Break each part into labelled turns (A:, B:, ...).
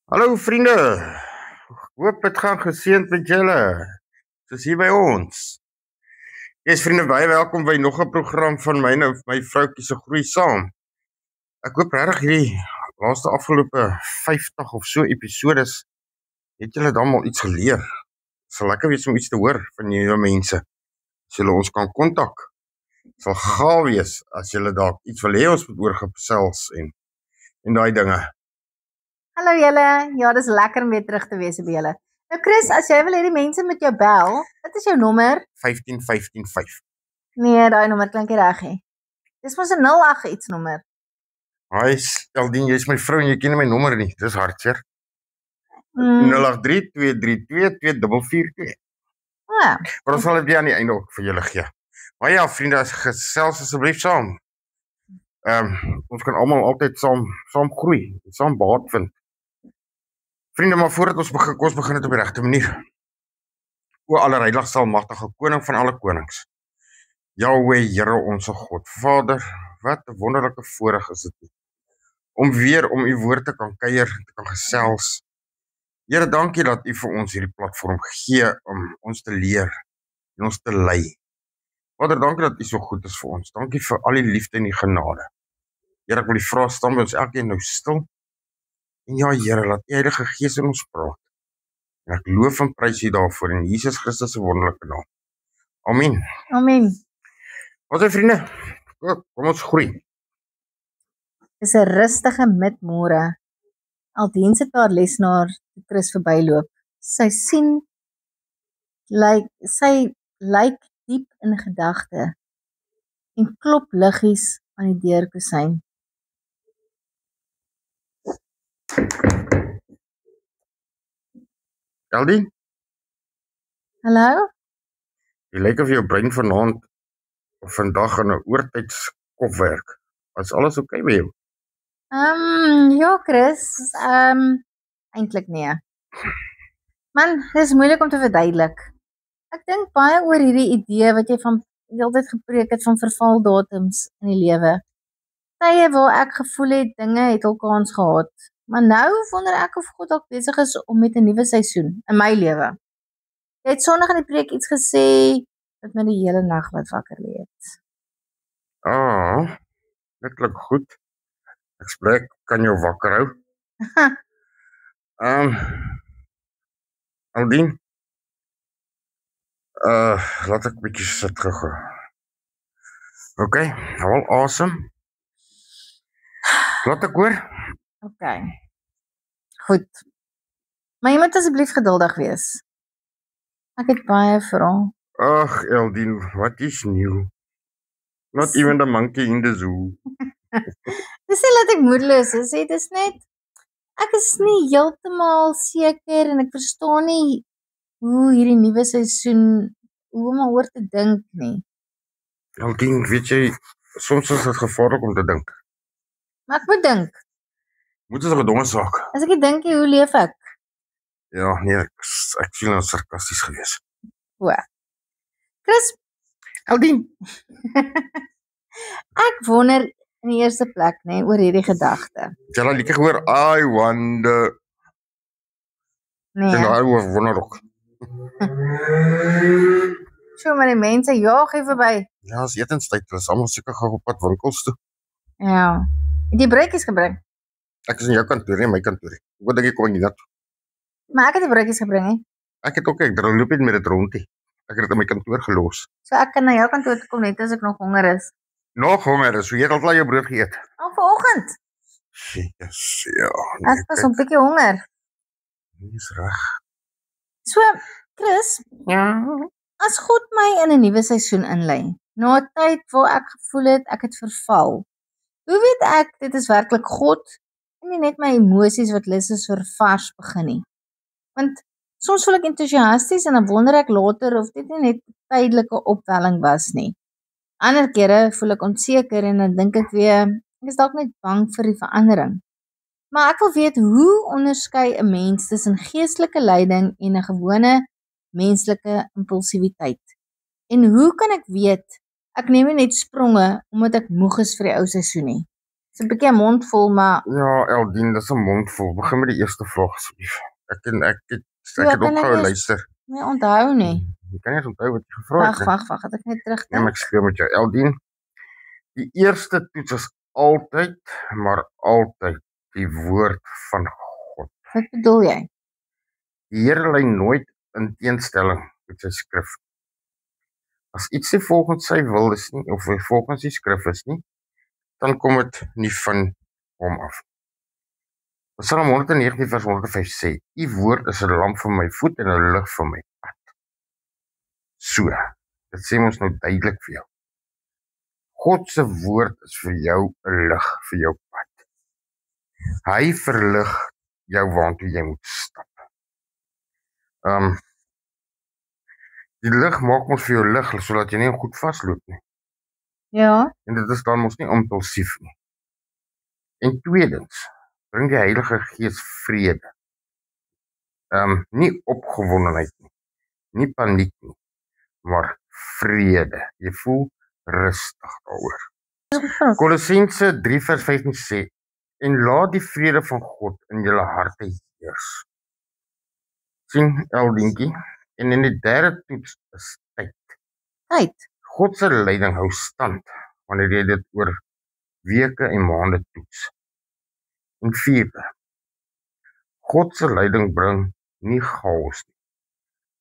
A: Hallo vriende, hoop het gaan geseënd met julle, soos hier by ons. Yes vriende, baie welkom by nog 'n program van my vroutjie se groei saam. Ek hoop regtig hierdie laaste afgelope 50 of so episodes het julle dan mal iets geleer. Dit sal lekker wees om iets te hoor van julle mense. As julle ons kan kontak, sal gaaf wees as julle dalk iets wil hê ons moet oor gesels en daai dinge.
B: Hallo julle, ja, dis lekker om weer terug te wees by julle. Nou Chris, as jy wil hê die mense met jou bel, wat is jou nommer?
A: 15155.
B: Nee, daai nommer klink nie reg nie. Dis mos 'n 08 iets nommer.
A: Hy Eldien, jy's my vrou en jy ken nie my nommer nie. Dis hartseer. 083-232-2442.
B: Ja.
A: Maar ons sal dit aan die einde ook vir julle gee. Maar ja, vriende, gesels asseblief saam. Ons kan almal altyd saam groei, saam baat vind. Vriende, maar voordat ons begin dit op die regte manier. O allerheilig almagtige koning van alle konings. Jahweh, Here ons God, Vader, wat 'n wonderlike voorreg is dit om weer om u woord te kan kuier, te kan gesels. Here, dankie dat u vir ons hierdie platform gee om ons te leer en ons te lei. Vader, dankie dat u so goed is vir ons. Dankie vir al die liefde en die genade. Here, ek wil die vraag staan by ons elkeen nou stil. En ja, Here, laat u Heilige Gees in ons praat. En ek loof en prys u daarvoor in Jesus Christus se wonderlike naam. Amen.
B: Amen.
A: Wat is vriende? Kom ons groei.
B: Dis 'n rustige midmôre. Aldien sit haar lesenaar Chris verbyloop. Sy lyk diep in gedagte en klop liggies aan die deurkusyn.
A: Eldien?
B: Hallo?
A: Jy lyk of jou brein vanaand of vandag aan 'n oortydskop werk. Is alles oukei by jou?
B: Ja Chris, eintlik nee. Man, dis moeilik om te verduidelik. Ek dink baie oor hierdie idee wat jy van heeltyd gepreek het van vervaldatums in die lewe. Tye waar ek gevoel het dinge het al kans gehad, maar nou wonder ek of God dalk besig is om met 'n nuwe seisoen in my lewe. Jy het Sondag in die preek iets gesê wat my die hele nag wat wakker lê het.
A: Dit klink goed. Ek spreek kan jou wakker hou. Aldien? Laat ek bietjie sit gou. Okay, haal asem. Laat ek hoor.
B: Okay. Goed. Maar jy moet asseblief geduldig wees. Ek het baie vrae.
A: Ag, Eldien, wat is nieuw? Not even the monkey in the zoo.
B: Dis nie dat ek moedeloos is, dit is net ek is nie heeltemal seker en ek verstaan nie hoe hierdie nuwe seisoen hoe om oor te dink nie.
A: Eldien, weet jy, soms is dit gevaarlik om te dink.
B: Maar ek moet dink.
A: Moet is 'n domme saak.
B: As ek dink, hoe leef ek?
A: Ja, nee, ek sien nou sarkasties gewees.
B: O. Chris,
A: Eldien.
B: ek wonder in die eerste plek, oor hierdie gedagte.
A: Jy het al liedjie gehoor, I wonder.
B: Nee.
A: En daai wonder ook.
B: So, maar die mense jaag hier verby.
A: Ja, as etenstyd, hulle is almal seker gou op pad winkels toe.
B: Ja. Het jy broodjies gebring?
A: Ek is in jou kantoor, nie my kantoor nie. Wat dink jy kom ek nie dat?
B: Maar ek het die broodjies gebring, hè?
A: Ek het ook, ek loop net met dit rondie. Ek het dit in my kantoor gelos.
B: So ek kan na jou kantoor toe kom net as ek nog honger is.
A: Nog honger is, so jy het al jou brood geëet.
B: Al vanoggend.
A: Yes, ja.
B: Ek was 'n bietjie honger.
A: Dis reg.
B: So, Chris,
A: Ja.
B: as God my in 'n nuwe seisoen inlei, na 'n tyd waar ek gevoel het ek het verval, hoe weet ek dit is werklik God en nie net my emosies wat lus is vir vars begin nie? Want soms voel ek entoesiasties en dan wonder ek later of dit nie net 'n tydelike opwelling was nie. Ander kere voel ek onseker en dan dink ek weer, ek is dalk net bang vir die verandering. Maar ek wil weet, hoe onderskei 'n mens tussen geestelike leiding en 'n gewone menslike impulsiwiteit? En hoe kan ek weet, ek neem nie net spronge omdat ek moeg is vir die ou seisoen nie? Dis 'n bietjie 'n mond vol, maar
A: Ja, Eldien, dis 'n mondvol. Begin met die eerste vraag asseblief. Ek
B: Ja,
A: het
B: kan ek
A: opgehou
B: nie-
A: luister.
B: nie onthou nie.
A: Jy kan nie eens onthou wat jy gevra het.
B: Wag, het ek net
A: Nee, maar
B: terugdink.
A: ek speel met jou. Eldien, die eerste toets is altyd, maar altyd die woord van God.
B: Wat bedoel jy?
A: Die Here lê nooit in teenstelling met sy skrif. As iets nie volgens sy wil is nie, of volgens die skrif is nie, dan kom dit nie van hom af. Psalm 119 vers 105 sê, U woord is 'n lamp vir my voet en 'n lig vir my pad. So, dit sê ons nou duidelik vir jou. God se woord is vir jou 'n lig vir jou pad. Hy verlig jou waartoe jy moet stap. Die lig maak ons vir jou lig sodat jy nie goed vasloop nie.
B: Ja,
A: En dit is dan mos nie impulsief nie. En tweedens, bring die Heilige Gees vrede. Nie opgewondenheid nie, nie paniek nie, maar vrede. Jy voel rustig daaroor. Kolossense 3 vers 15 sê, en laat die vrede van God in julle harte heers. Sien, Eldientjie, en in die derde toets is tyd.
B: tyd.
A: God se leiding hou stand wanneer jy dit oor weke en maande toets. En vierde, God se leiding bring nie chaos nie,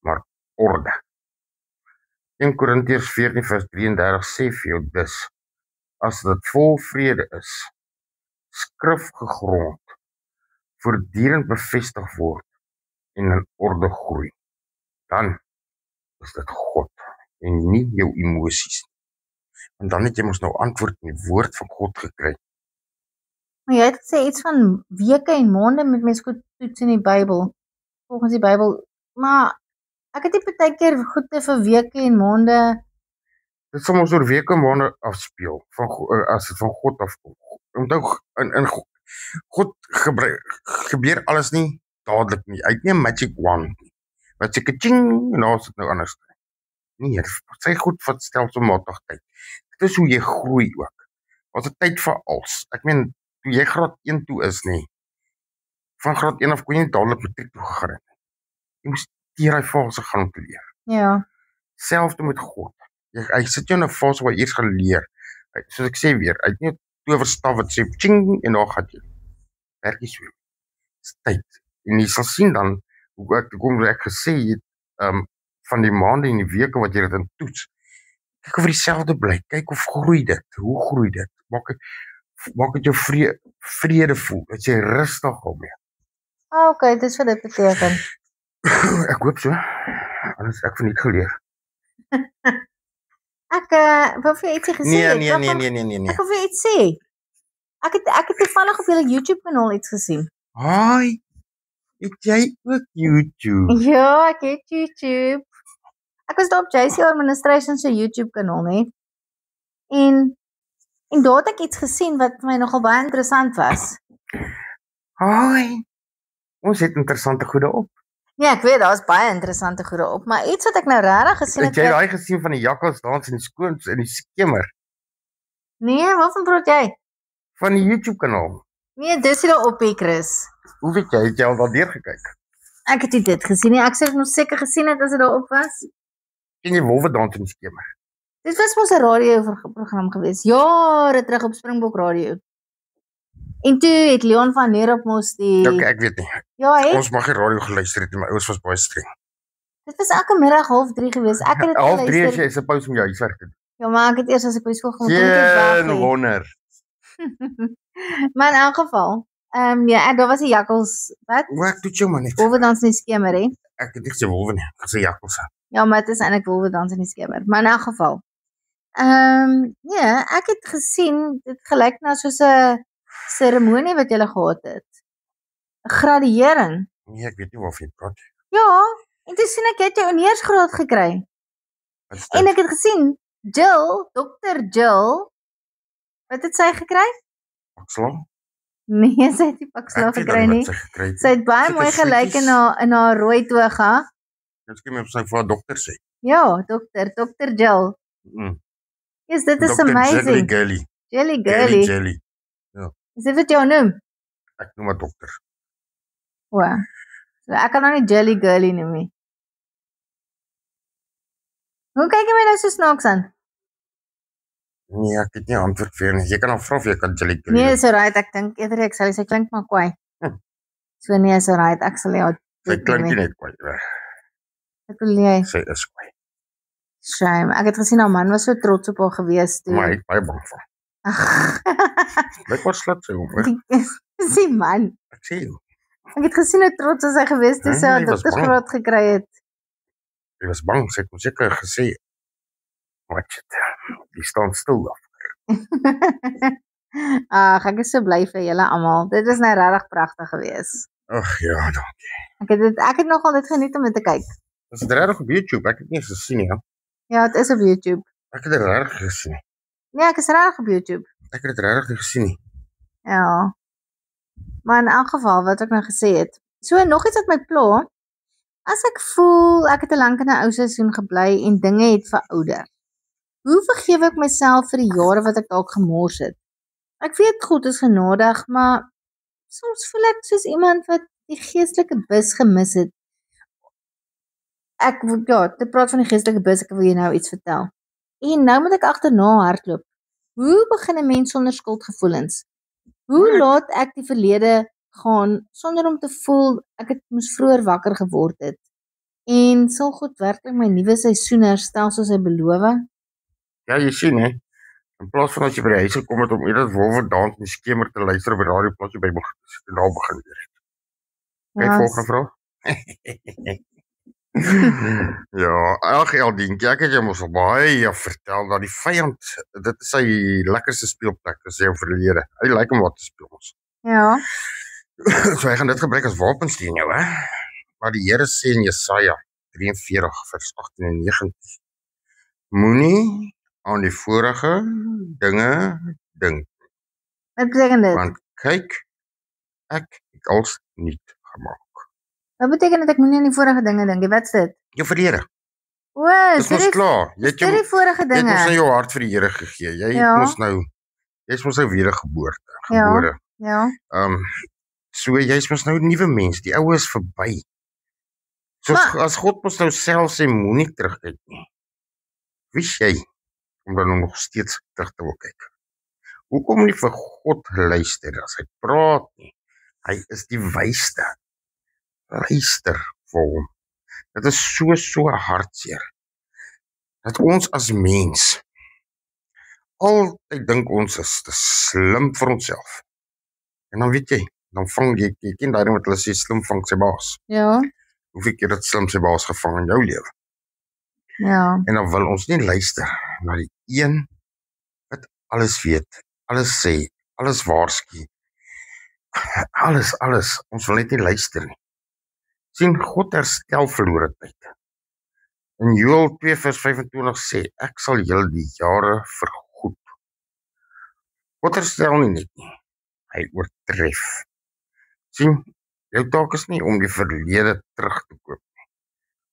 A: maar orde. 1 Korintiërs 14 vers 33 sê vir jou dus, as dit vol vrede is, skrif gegrond, voortdurend bevestig word en in orde groei, dan is dit God en nie jou emosies nie. En dan het jy mos nou antwoord in die woord van God gekry.
B: Maar jy het gesê iets van weke en maande met mens goed toets in die Bybel, volgens die Bybel. Maar ek het nie partykeer goede vir weke en maande.
A: Dit sal ons oor weke en maande afspeel, as dit van God afkom. Onthou, in God gebeur alles nie dadelik nie. Hy het nie 'n magic wand nie. Wat seker ching en nou is dit nou anders. Nee, sy goed vat stelselmatig tyd. Dit is hoe jy groei ook. Ons het tyd vir alles. Ek meen, toe jy graad 1 toe is nie, van graad 1 af kon jy nie dadelik matriek toe gegaan het. Jy moes deur daai fase gaan om te leer.
B: Ja,
A: Selfs met God. Hy sit jou in 'n fase waar jy eers gaan leer. Soos ek sê weer, hy het nie 'n towerstaf wat sê ching en dan gaan jy. Werk nie so. Dis tyd. En jy sal sien dan hoe ek gesê het, van die maande en die weke wat jy dit in toets. Kyk of dieselfde bly. Kyk of groei dit. Hoe groei dit? Maak dit jou vrede voel. Dat jy rustig daarmee.
B: Okay, dis wat dit beteken.
A: Ek hoop so. Anders ek verniet geleer.
B: Ek wil vir jou ietsie gesê.
A: Nee.
B: Ek wil vir jou iets sê. Ek het toevallig op julle YouTube kanaal iets gesien.
A: Haai. Het jy ook YouTube?
B: Ja, ek het YouTube. Ek was daar op JC Administration se YouTube kanaal, hè. En daar het ek iets gesien wat vir my nogal baie interessant was.
A: Haai. Ons het interessante goede op.
B: Ja, ek weet daar's baie interessante goede op, maar iets wat ek nou regtig gesien
A: Het jy daai gesien van die jakkals dans in die skoons in die skemer
B: Nee, waarvan praat jy?
A: van die YouTube kanaal?
B: Nee, dis hier daar op, Chris.
A: Hoe weet jy? Het jy al daardeur gekyk?
B: Ek het nie dit gesien nie. Ek sê ek nog seker gesien het as dit daar op was.
A: Ken jy wolwe dans in die skemer?
B: Dit was mos 'n radioprogram geweest. Jare terug op Springbok Radio. En toe het Leon van Neerop mos die
A: Okay, ek weet nie.
B: Ja, het.
A: Ons mag nie radio geluister het nie, my ouers was baie streng.
B: Dit was elke middag 2:30 geweest. Ek het dit
A: 3:30
B: geluister.
A: jy suppose om jou huiswerk te doen.
B: Ja, maar ek het eers as ek by skool gaan
A: Geen wonder.
B: Maar in elk geval, ja, daar was 'n jakkals wat
A: O, ek toets jou maar net.
B: wolwe dans in die skemer, hè.
A: Ek het nie gesê wolwe nie, ek sê jakkals.
B: Ja, maar dit is eintlik wolwe dans in die skemer. Maar in elk geval. Ja, ek het gesien dit gelyk na soos 'n seremonie wat julle gehad het. 'n Graduering.
A: Nee, ek weet nie waarvan jy praat.
B: Ja, en toe sien ek jy het jou honeursgraad gekry.
A: Wat is
B: En
A: dit?
B: ek het gesien Jill, Dr. Jill, wat het sy gekry?
A: Pakslag?
B: Nee, sy het nie pakslaaf
A: Ek weet
B: gekry
A: dan
B: nie.
A: wat sy gekry het.
B: Sy het baie
A: Seker
B: mooi gelyk
A: sweeties.
B: in haar rooi toga.
A: Miskien moet sy vir haar dokter sê.
B: Ja, Dr. Jill.
A: Mm.
B: Yes, dit is
A: Dr. Jelly
B: amazing.
A: Girly.
B: Jelly
A: Girly
B: girly.
A: Jelly. Ja.
B: Is dit wat jou noem?
A: Ek noem 'n dokter.
B: O. So ek kan nou nie Jelly Girlie noem nie. Hoe kyk jy my nou so snaaks aan?
A: Nee, ek het nie antwoord vir jou nie. Jy kan al vra of jy kan Jelly Girlie
B: Nee,
A: noem.
B: dis alright, ek dink eerder ek sal sy klink maar kwaai. So nee, is alright, ek sal jou
A: Sy klink nie net kwaai nie.
B: Ek wil jy.
A: Sy is kwaai.
B: Shame. Ek het gesien haar man was so trots op haar gewees toe.
A: Maar hy het baie bang vir.
B: Ag.
A: Lyk maar slat sy hom.
B: Dis die man.
A: Ek sê jou.
B: Ek het gesien hoe trots sy gewees toe sy haar
A: Hy was
B: doktersgraad gekry het.
A: Hy was bang, sy het hom seker gesê. Watch it. Die staan stil af.
B: Ag, ek is so bly vir julle almal. Dit is nou regtig pragtig gewees.
A: Ag ja, dankie.
B: Ek het nogal dit geniet om dit te kyk.
A: Is dit regtig op YouTube? Ek het nie eens gesien nie.
B: Ja, dit is op YouTube.
A: Ek het dit regtig gesien.
B: Nee, ek is regtig op YouTube.
A: Ek het dit regtig nie gesien nie.
B: Ja. Maar in elk geval wat ek nou gesê het. So nog iets wat my pla. As ek voel ek het te lank in 'n ou seisoen gebly en dinge het verouder. Hoe vergewe ek myself vir die jare wat ek dalk gemors het? Ek weet God is genadig, maar soms voel ek soos iemand wat die geestelike bus gemis het. Te praat van die geestelike bus, ek wil jou nou iets vertel. En nou moet ek agterna hardloop. Hoe begin 'n mens sonder skuldgevoelens? Hoe laat ek die verlede gaan sonder om te voel ek het moes vroeër wakker geword het? En sal God werklik my nuwe seisoen herstel soos hy beloof?
A: Ja, jy sien hè. In plaas van as jy by die huis gekom het om eerder wolwe dans en skemer te luister op die radio, plaas jy Bybel gesit en daar begin weer. Kyk volgende vraag. Ja, ag Eldientjie, ek het jou mos al baie vertel dat die vyand, dit is sy lekkerste speelplek, is jou verlede. Hy lyk om wat te speel ons.
B: Ja.
A: So hy gaan dit gebruik as wapens teen jou, hè? Maar die Here sê in Jesaja 43 vers 18 en 19: Moenie aan die vorige dinge dink.
B: Wat beteken dit?
A: Want kyk, ek het alles nuut gemaak.
B: Wat beteken dit ek moenie aan die vorige dinge dink? Wat's dit?
A: Jou verlede.
B: O,
A: Dis mos klaar. Jy het
B: Dis die vorige
A: jy het mos nou
B: dinge.
A: jou hart vir die Here gegee. Jy
B: Ja.
A: het mos nou jy's mos nou gebore.
B: Ja.
A: So jy's mos nou 'n nuwe mens. Die ou is verby. So as God mos nou self sê moenie terugkyk nie. Wie's jy om dan nog steeds terug te wil kyk? Hoekom nie vir God luister as hy praat nie? Hy is die wysste. Luister vir hom. Dit is so hartseer. Dat ons as mens altyd dink ons is te slim vir onsself. En dan weet jy, dan vang jy ken daai wat hulle sê slim vang sy baas.
B: Ja.
A: Hoeveel keer het slim sy baas gevang in jou lewe?
B: Ja.
A: En dan wil ons nie luister na die een wat alles weet, alles sê, alles waarsku. Alles. Ons wil net nie luister nie. Sien, God herstel verlore tyd. In Joël 2 vers 25 sê, ek sal julle die jare vergoed. God herstel nie net nie, hy oortref. Sien, jou taak is nie om die verlede terug te koop nie,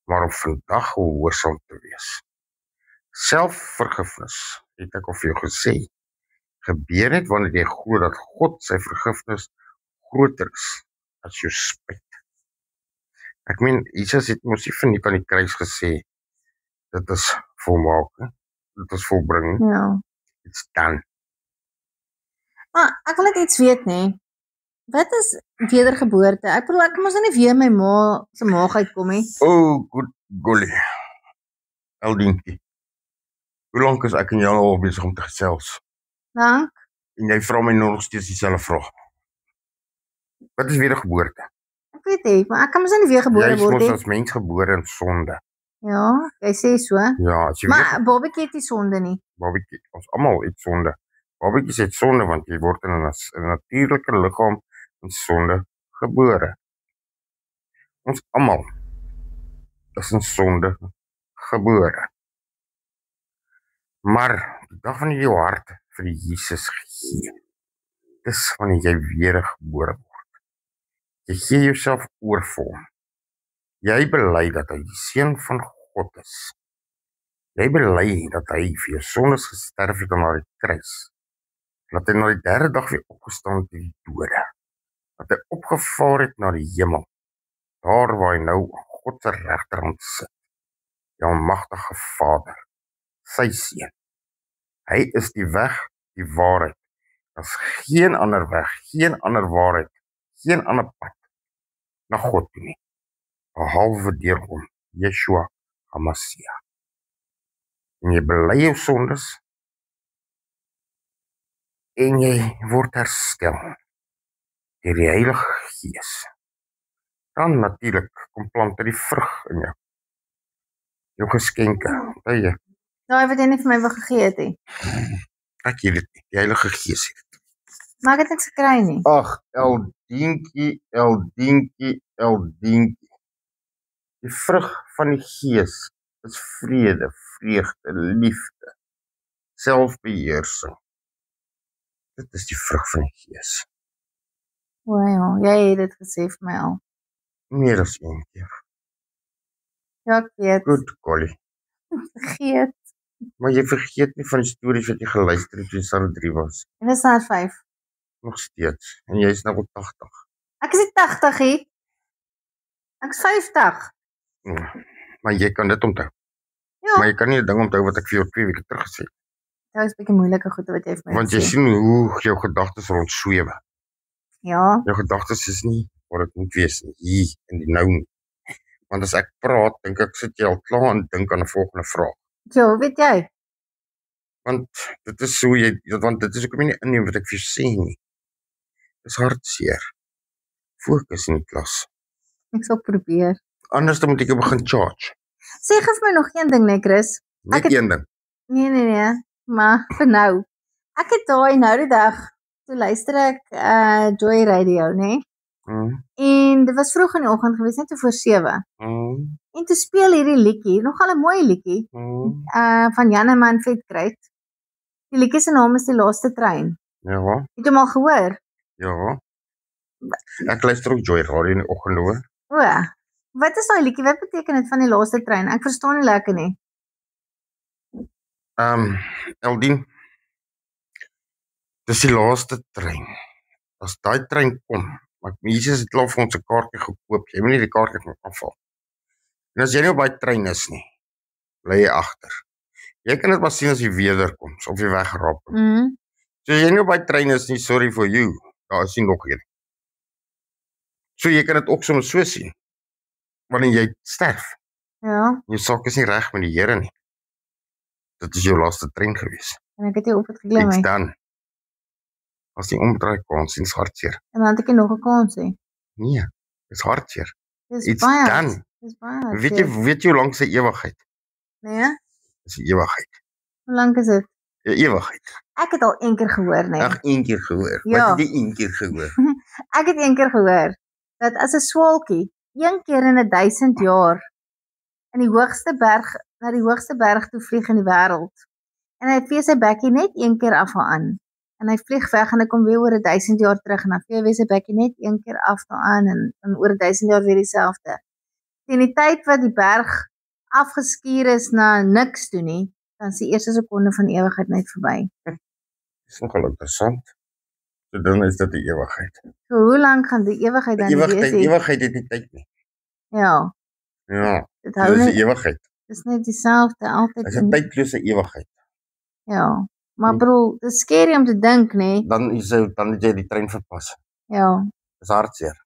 A: maar om vandag gehoorsaam te wees. Selfvergifnis, het ek al vir jou gesê, gebeur net wanneer jy glo dat God sy vergifnis groter is as jou spyt. Ek meen, Jesus het mos nie verniet aan die kruis gesê, dit is volmaak, dit is volbring,
B: Ja.
A: it's done.
B: Maar ek wil net iets weet, nê. Wat is wedergeboorte? Ek bedoel ek mos nou nie weer my ma se maag uitkom nie.
A: Oh, good golly. Eldientjie. Hoe lank is ek en jy al besig om te gesels?
B: Dank.
A: En jy vra my nog steeds dieselfde vraag. Wat is wedergeboorte?
B: Ek weet nie, maar ek kan mos nou nie weer gebore
A: Jy is
B: word
A: mos
B: nie.
A: as mens gebore in sonde.
B: Ja, jy sê so.
A: Ja, as jy weet,
B: Maar Bobbietjie het nie sonde nie.
A: babatjie, ons almal het sonde. Babatjies het sonde want jy word in 'n natuurlike liggaam in sonde gebore. Ons almal is in sonde gebore. Maar die dag wanneer jy jou hart vir Jesus gee, dis wanneer jy wedergebore word. Jy gee jouself oor vir hom. Jy bely dat hy die seun van God is. Jy bely dat hy vir jou sondes gesterf het aan die kruis. dat hy na die derde dag weer opgestaan het uit die dode, dat hy opgevaar het na die hemel, daar waar hy nou aan God se regterhand sit, die almagtige Vader, sy seun. Hy is die weg, die waarheid. Daar's geen ander weg, geen ander waarheid, geen ander pad na God toe nie, behalwe deur hom, Yeshua HaMashiach. En jy bely jou sondes, en jy word herstel deur die Heilige Gees. Dan natuurlik kom plant hy die vrug in jou geskenke. Onthou jy?
B: Daai wat jy nie vir my wou gegee het nie.
A: Ek weet dit nie, die Heilige Gees het dit.
B: Maar ek het niks gekry nie.
A: Ag, Eldientjie. Die vrug van die Gees is vrede, vreugde, liefde, selfbeheersing. Dit is die vrug van die Gees.
B: Wow, jy het dit gesê vir my al.
A: Meer as een keer.
B: Ja, ek weet.
A: Good golly.
B: Vergeet.
A: Maar jy vergeet nie van die stories wat jy geluister het toe jy Sarah 3 was.
B: En dis nou 5.
A: Nog steeds. En jy is nou op 80.
B: Ek is nie 80 hier. Ek is 50.
A: Maar jy kan dit onthou.
B: Ja.
A: Maar jy kan nie 'n ding onthou wat ek vir jou 2 weke terug gesê het.
B: Dit is 'n bietjie moeilike goed wat jy vir my
A: Want jy
B: sê.
A: sien hoe jou gedagtes rondsweef.
B: Ja.
A: Jou gedagtes is nie waar dit moet wees nie, hier in die nou nie. Want as ek praat, dink ek sit jy al klaar en dink aan 'n volgende vraag.
B: Ja, hoe weet jy?
A: Want dit is hoe jy, want dit is hoekom jy nie inneem wat ek vir jou sê nie. Dis hartseer. Fokus in die klas.
B: Ek sal probeer.
A: Anders dan moet ek jou begin charge.
B: Sê gee vir my nog een ding, nee, Chris.
A: Net
B: het-
A: een ding.
B: Nee, maar vir nou. Ek het daai nou die dag, toe luister ek Joy Radio, nê? En dit was vroeg in die oggend gewees, net te voor 7. En toe speel hierdie liedjie, nogal 'n mooi liedjie, van Jan en Man Vetkruid. Die liedjie se naam is Die Laaste Trein.
A: Ja,
B: Het jy hom al gehoor?
A: ja. Ek luister ook Joy Radio in die oggend hoor.
B: O. Wat is daai liedjie? Wat beteken dit van die laaste trein? Ek verstaan nie lekker nie.
A: Eldien, dis die laaste trein. As daai trein kom, maar Jesus het al vir ons 'n kaartjie gekoop. Jy moet nie die kaartjie kan afval. En as jy nie op daai trein is nie, bly jy agter. Jy kan dit maar sien as jy wederkom of jy wegraap. So as jy nie op daai trein is nie, sorry for you. Daar is nie nog een. So jy kan dit ook soms so sien. Wanneer jy sterf,
B: Ja,
A: jou sak is nie reg met die Here nie. Dit is jou laaste trein gewees.
B: en ek het hier op het geklim.
A: It's
B: He.
A: done. As die omdraai kans, is hartseer.
B: En dan het ek nie nog 'n kans hê.
A: Nee, dis hartseer.
B: Dis
A: It's
B: baie.
A: done.
B: Dis baie.
A: Weet jy hoe lank sy ewigheid?
B: Nee?
A: Dis 'n ewigheid.
B: Hoe lank is dit?
A: 'n Ewigheid.
B: Ek het al een keer gehoor, nee.
A: Ag, een keer gehoor.
B: Ja.
A: Wat het jy een keer gehoor?
B: Ek het een keer gehoor dat as 'n swaalkie een keer in 1000 jaar in die hoogste berg na die hoogste berg toe vlieg in die wêreld. En hy vee sy bekkie net een keer af aan. En hy vlieg weg en hy kom weer oor 1000 jaar terug en dan vee hy sy bekkie net een keer af aan en oor 1000 jaar weer dieselfde. Teen die tyd wat die berg afgeskuur is na niks toe nie, dan is die eerste sekonde van ewigheid net verby.
A: Dis nogal interessant. So dan is dit die ewigheid.
B: So hoe lank gaan die ewigheid dan wees?
A: Ewigheid het nie tyd nie.
B: Ja,
A: Ja,
B: dit
A: dit
B: hou
A: is
B: net,
A: die ewigheid.
B: dis net dieselfde altyd.
A: Dit is 'n tydlose ewigheid.
B: Ja, maar bro, dit is scary om te dink, nee.
A: Dan het jy die trein verpas.
B: Ja,
A: Dis hartseer.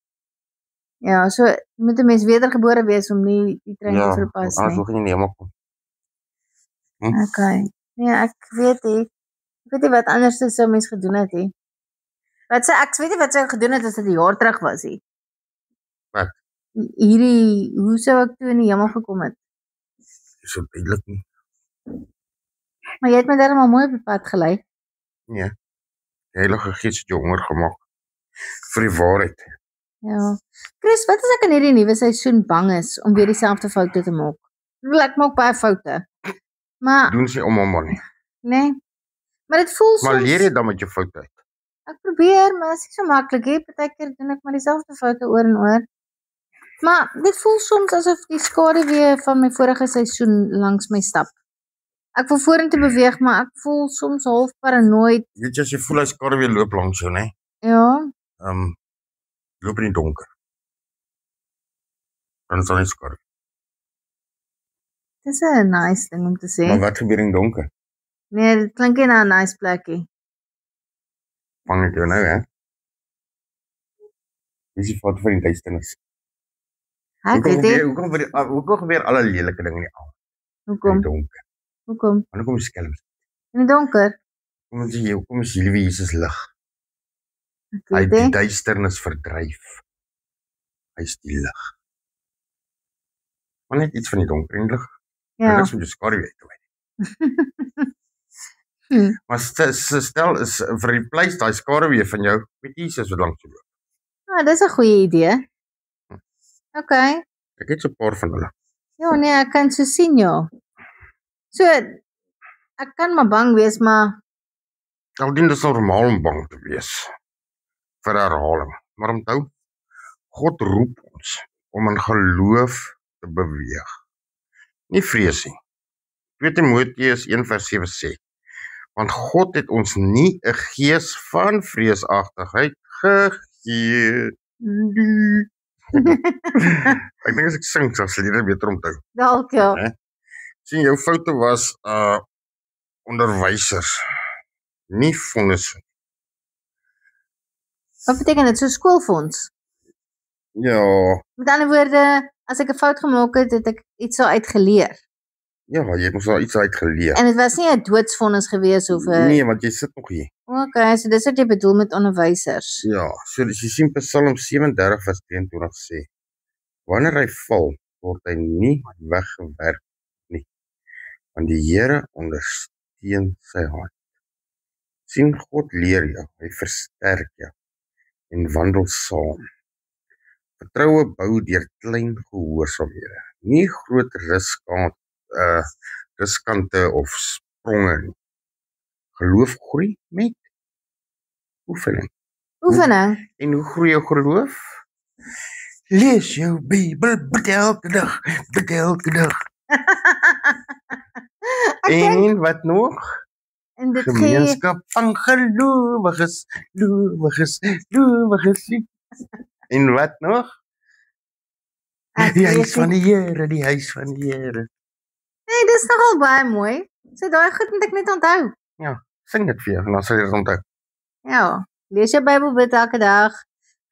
B: ja, so moet 'n mens wedergebore wees om nie die trein te verpas
A: anders
B: nie.
A: hoef jy nie hemel kom.
B: Okay. Nee, ek weet nie. Ek weet nie wat anders sou mens gedoen het nie. Ek weet nie wat sou gedoen het as dit 'n jaar terug was nie.
A: Wat?
B: Hoe sou ek toe in die hemel gekom het?
A: Dis so duidelik nie.
B: Maar jy het my darem al mooi op die pad gelei.
A: Nee. Die Heilige Gees het jou honger gemaak vir die waarheid.
B: Ja. Chris, wat as ek in hierdie nuwe seisoen bang is om weer dieselfde foute te maak? Ek maak baie foute. Maar
A: Doen sy almal nie.
B: nee. Maar dit voel
A: Maar
B: soms
A: leer jy dan met jou foute uit?
B: Ek probeer, maar dit is nie so maklik nie. Partykeer doen ek maar dieselfde foute oor en oor. Maar dit voel soms asof die skaduwee van my vorige seisoen langs my stap. Ek wil vorentoe beweeg, maar ek voel soms half paranoid.
A: Weet jy, as jy voel hy skare weer loop langs jou, né?
B: Ja,
A: Loop in die donker. Dan is daar nie skare.
B: dis 'n nice ding om te sê.
A: Maar wat gebeur in die donker?
B: Nee, dit klink nie na 'n nice plekkie.
A: Vang ek jou nou, hè? Dis die fout van die duisternis.
B: Ek weet nie.
A: Hoekom gebeur alle lelike dinge in die aand? In
B: Hoekom?
A: die donker.
B: Hoekom?
A: Want hoekom is skelms?
B: In die donker?
A: Hoekom is die liewe Jesus lig?
B: Ek
A: Hy het
B: weet
A: die
B: nie.
A: duisternis verdryf. Hy is die lig. Maar net iets van die donker en lig.
B: Ja.
A: Niks met die skare uit te wy. Maar stel is vir replace daai skaduwee van jou met Jesus wat langs jou loop.
B: Ah, dis 'n goeie idee. Okay.
A: Ek het so 'n paar van hulle.
B: Ja, nee, ek kan so sien, ja. So, ek kan maar bang wees, maar
A: Aldien dis normaal om bang te wees vir herhaling. Maar onthou, God roep ons om in geloof te beweeg. Nie vrees nie. 2 Timoteus 1:7 sê, want God het ons nie 'n gees van vreesagtigheid gegee nie. Ek dink as ek sing, sal jy dit beter onthou.
B: dalk ja.
A: Sien, jou foute was onderwysers, nie vonnis.
B: Wat beteken dit? So skoolfonds?
A: Ja,
B: Met ander woorde, as ek 'n fout gemaak het, het ek iets so uitgeleer.
A: jy het mos al iets uitgeleer.
B: En dit was nie 'n doodsvonnis gewees of 'n
A: Nee, want jy sit nog hier.
B: Okay, so dis wat jy bedoel met onderwysers.
A: Ja, so as jy sien Psalm 37:22 sê, wanneer hy val, word hy nie weggewerk nie, want die Here ondersteun sy hand. Sien, God leer jou, hy versterk jou en wandel saam. Vertroue bou deur klein gehoorsaamhede, nie groot riskante of spronge nie. Geloof groei met oefening.
B: Oefening.
A: En hoe groei jou geloof? Lees jou Bybel, bid elke dag, bid elke dag. En wat nog?
B: En dit gee
A: Gemeenskap van gelowiges. En wat nog? Die huis van die Here, die huis van die Here.
B: Nee, dis nogal baie mooi. So daai goed moet ek net onthou.
A: Sing dit vir jou, en dan sal jy dit onthou.
B: Ja, lees jou Bybel bid elke dag.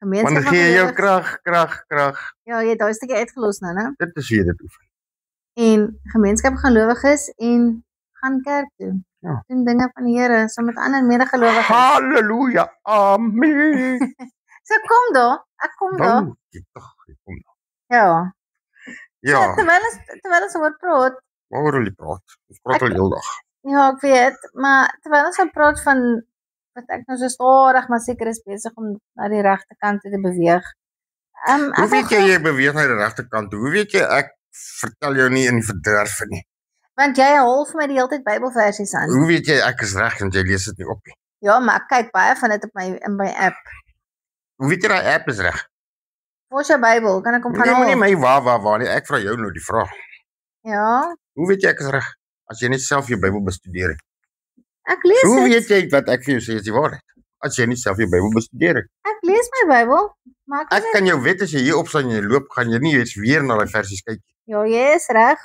A: Want
B: Gemeenskap
A: dan
B: van
A: gee jy jou
B: gelowiges.
A: krag.
B: Ja, jy het daai stukkie uitgelos nou, né?
A: Dit is hoe jy dit oefen.
B: En gemeenskap gelowiges en gaan kerk toe.
A: Ja.
B: Doen dinge van die Here saam met ander medegelowiges.
A: Halleluja, amen.
B: So kom daar, ek kom daar.
A: Dan, jy kom nou.
B: Ja.
A: Ja,
B: So, terwyl ons oor praat,
A: waaroor wil jy praat? Ons praat al heel dag.
B: ja, ek weet, maar terwyl ons nou praat van wat ek nou so stadig maar seker is besig om na die regte kant toe te beweeg.
A: Hoe weet jy beweeg na die regte kant toe? Hoe weet jy ek vertel jou nie in die verderf nie?
B: Want jy half my die hele tyd Bybelversies aan.
A: Hoe weet jy ek is reg want jy lees dit nie op nie?
B: Ja, maar ek kyk baie van dit op in my app.
A: Hoe weet jy daai app is reg?
B: Waar is jou Bybel? Kan ek hom gaan
A: Nee,
B: haal?
A: moenie my waar nie. Ek vra jou nou die vraag.
B: Ja,
A: Hoe weet jy ek is reg as jy nie self jou Bybel bestudeer nie?
B: ek lees
A: Hoe
B: dit.
A: weet jy wat ek vir jou sê is die waarheid as jy nie self jou Bybel bestudeer nie?
B: Ek lees my Bybel, maar ek
A: Ek
B: weet
A: kan jou wet as jy hier opstaan en jy loop, gaan jy nie eens weer na daai versies kyk nie.
B: ja, jy is reg.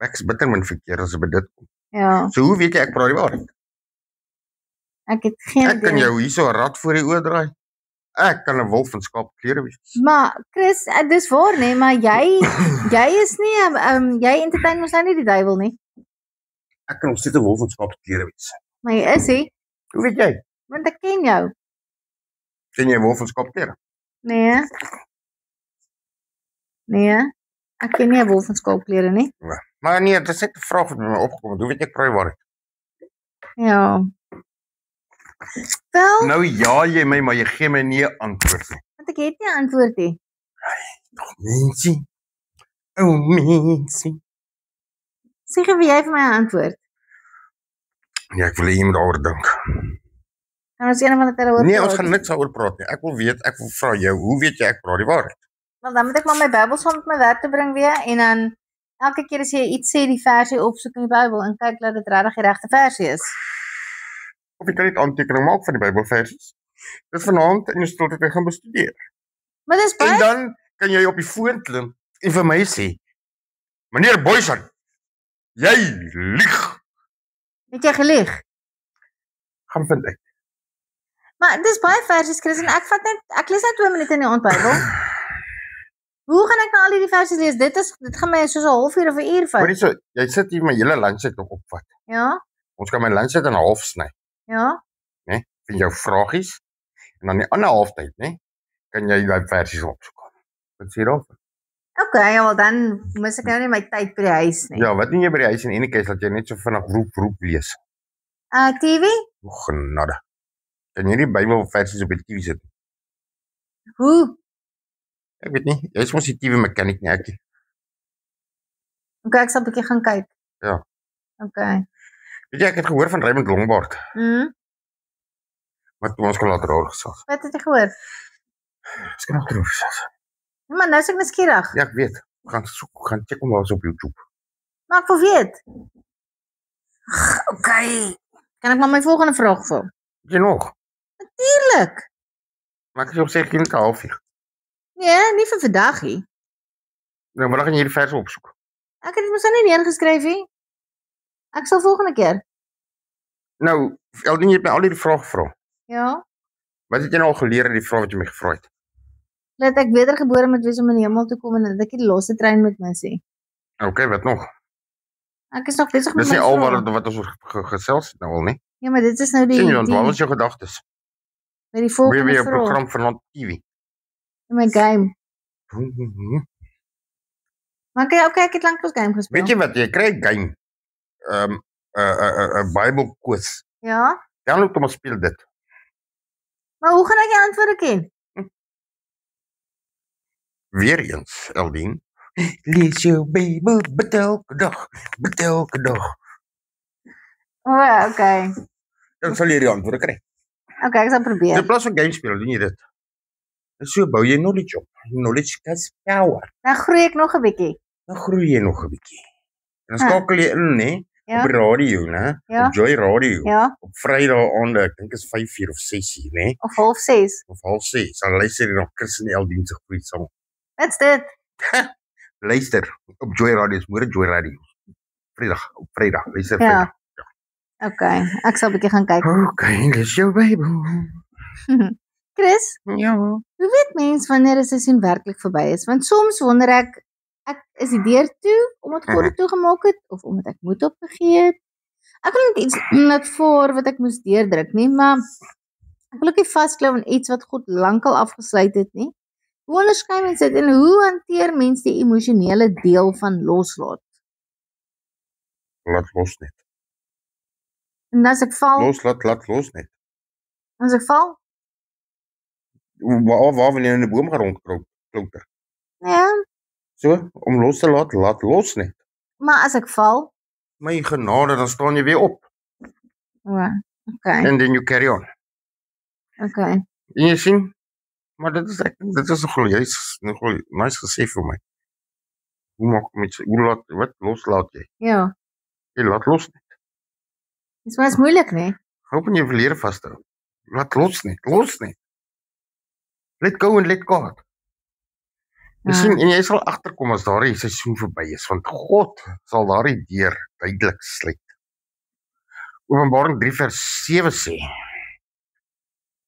A: Ek is bitter min verkeerd as dit by dit kom.
B: Ja,
A: So hoe weet jy ek praat die waarheid?
B: ek het geen
A: Ek kan
B: idee.
A: jou hierso 'n rad voor die oë draai. Ek kan 'n wolf in skaapklere wees.
B: Maar Chris, dis waar nê, maar jy is nie jy entertain mos nou nie die duiwel nie.
A: Ek kan nog steeds 'n wolf in skaapklere wees.
B: Maar jy is hy,
A: Hoe weet jy?
B: want ek ken jou.
A: Ken jy 'n wolf in skaapklere?
B: Nee. Nee. Ek ken nie 'n wolf in skaapklere nie.
A: Maar nee, dit is net 'n vraag wat by my opgekom het. Hoe weet ek praat die waarheid?
B: Ja. Wel,
A: Nou ja jy my, maar jy gee my nie 'n antwoord nie.
B: want ek het nie 'n antwoord nie.
A: Mensie. O mensie.
B: Seker wie jy vir my 'n antwoord.
A: Nee, ek wil hê jy moet daaroor dink.
B: Gaan ons een van die tyd oor
A: Nee, ons
B: praat?
A: gaan niks daaroor praat nie. Ek wil weet, ek wil vra jou, hoe weet jy ek praat die waarheid?
B: Wel, dan moet ek maar my Bybel saam met my werk te bring weer en dan elke keer as jy iets sê, die versie opsoek in die Bybel en kyk dat dit regtig die regte versie is.
A: Of jy kan net aantekening maak van die Bybelversies. Dis vanaand in jou stilte te gaan bestudeer.
B: Maar dis
A: En
B: baie,
A: dan kan jy op die foon klim en vir my sê, meneer Boysen, jy lieg.
B: het jy gelieg.
A: Gaan vind uit.
B: Maar dis baie versies, Chris, en ek lees net 2 minute in die aand Bybel. Hoe gaan ek nou al hierdie versies lees? Dit gaan my soos 'n halfuur of 'n uur
A: Hoor
B: vat.
A: jy so, jy sit hier my hele lunchtyd nog opvat.
B: Ja,
A: Ons kan my lunchtyd in 'n half sny,
B: ja.
A: né? Vir jou vragies en dan die ander halftyd, né? Kan jy daai versies opsoek. Wat sê jy daarvan?
B: Okay, ja, wel dan mis ek nou nie my tyd by die huis nie.
A: Ja, wat doen jy by die huis in Enikes dat jy net so vinnig roep lees?
B: TV?
A: O, genade. Kan jy nie Bybelversies op die TV sit?
B: Hoe?
A: Ek weet nie, jy is mos die TV mechanic nie, ek nie.
B: Okay, ek sal 'n bietjie gaan kyk.
A: Ja.
B: Okay.
A: Weet jy, ek het gehoor van Raymond Longbaard, maar toe ons kan later oor gesels.
B: Wat het jy gehoor?
A: Ons kan later oor gesels.
B: Maar nou is ek nuuskierig.
A: Ja, ek weet. Gaan soek, gaan check hom daar op YouTube.
B: Maar ek wil weet. Okay. Kan ek maar my volgende vraag vra?
A: Weet jy nog?
B: Tuurlik.
A: Maar ek het jou gesê, ek net 'n halfuur.
B: Nee, nie vir vandag nie.
A: Nou, maar dan gaan jy die verse opsoek.
B: Ek het dit mos nou nie neergeskryf nie. Ek sal volgende keer.
A: Nou, Eldien, jy het my al hierdie vrae gevra.
B: Ja.
A: Wat het jy nou al geleer uit die vrae wat jy my gevra het?
B: Dat ek wedergebore moet wees om in die hemel te kom en dat ek die laaste trein moet mis nie.
A: Okay, wat nog?
B: Ek is nog besig met
A: Dis
B: my
A: nie al
B: vrae.
A: wat ons oor gesels het nou al nie.
B: Ja, maar dit is nou
A: Sien jy,
B: die
A: wat was jou gedagtes?
B: by die
A: Hoe
B: volgende
A: jy jou
B: vraag.
A: program vanaand TV?
B: In my game. Maar okay, ek het lank game gespeel.
A: Weet jy wat, jy kry 'n game. 'n Bible quiz.
B: Ja.
A: Download hom en speel dit.
B: Maar hoe gaan ek die antwoorde ken?
A: Weereens, Eldien. Lees jou Bybel bid elke dag.
B: Okay.
A: Dan sal jy die antwoorde kry.
B: Okay, ek sal probeer.
A: In plaas van game speel, doen jy dit. En so bou jy knowledge op. Knowledge is power.
B: Dan groei ek nog 'n bietjie.
A: Dan groei jy nog 'n bietjie. En dan skakel jy in, né?
B: Ja.
A: Op die radio, né?
B: Ja.
A: Op Joy Radio.
B: Ja,
A: Op Vrydag aande, ek dink is 5:00 of 6:00, né?
B: of 5:30.
A: Of 5:30. Dan luister jy na Chris en Eldien se groei saam.
B: Wat's dit?
A: Luister op Joy Radio, is môre Joy Radio. Op Vrydag, luister
B: Ja.
A: Vrydag.
B: Okay, ek sal 'n bietjie gaan kyk.
A: Okay, dis jou Bybel.
B: Chris,
A: Ja.
B: hoe weet mens wanneer 'n seisoen werklik verby is? Want soms wonder ek is die deur toe omdat God dit toegemaak het of omdat ek moed opgegee het? Ek wil nie iets laat voor wat ek moes deurdruk nie, maar ek wil ook nie vasklou aan iets wat God lankal afgesluit het nie. Hoe onderskei mens dit en hoe hanteer mens die emosionele deel van loslaat?
A: Laat los net.
B: En as ek val,
A: Laat los net.
B: as ek val,
A: Waar wanneer jy in 'n boom gaan rondklouter.
B: ja,
A: So, om los te laat los net.
B: maar as ek val,
A: My genade, dan staan jy weer op.
B: okay,
A: And then you carry on.
B: okay.
A: En jy sien, maar dit is nogal nice gesê vir my. Wat loslaat jy?
B: Ja,
A: Jy laat los net.
B: dis maar is moeilik, nee.
A: Hoop in jou verlede vashou. Laat los net. Let go and let God. Jy sien, en jy sal agterkom as daardie seisoen verby is, want God sal daardie deur duidelik sluit. Openbaring 3 vers 7 sê,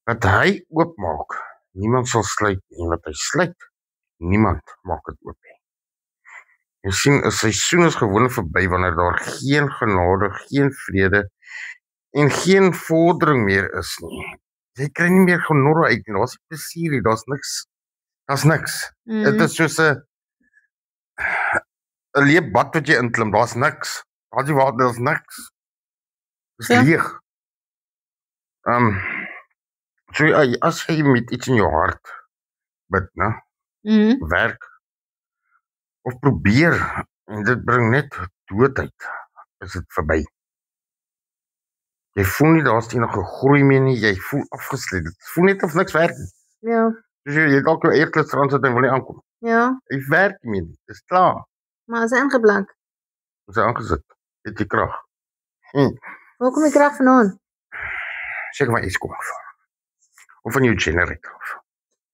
A: wat hy oopmaak, niemand sal sluit nie, en wat hy sluit, niemand maak dit oop nie. Jy sien, 'n seisoen is gewoonlik verby wanneer daar geen genade, geen vrede en geen vordering meer is nie. Jy kry nie meer genade uit nie, daar's nie plesier nie, daar's niks. Dit is soos 'n leë bad wat jy inklim, daar's niks. Daar's nie water, daar's niks. Dis leeg. So as jy met iets in jou hart bid, né? Werk of probeer en dit bring net doodheid, is dit verby. Jy voel nie daar's enige groei meer nie, jy voel afgesluit. Dit voel net of niks werk nie.
B: Ja,
A: Dus jy dalk jou eierklits rand sit en wil nie aankom.
B: ja.
A: Jy werk nie meer nie, dis klaar.
B: Maar is hy ingeblak?
A: Is hy aangesit? Het jy krag?
B: Waar kom die krag vandaan?
A: Seker maar iets kom af. Of van jou generator af.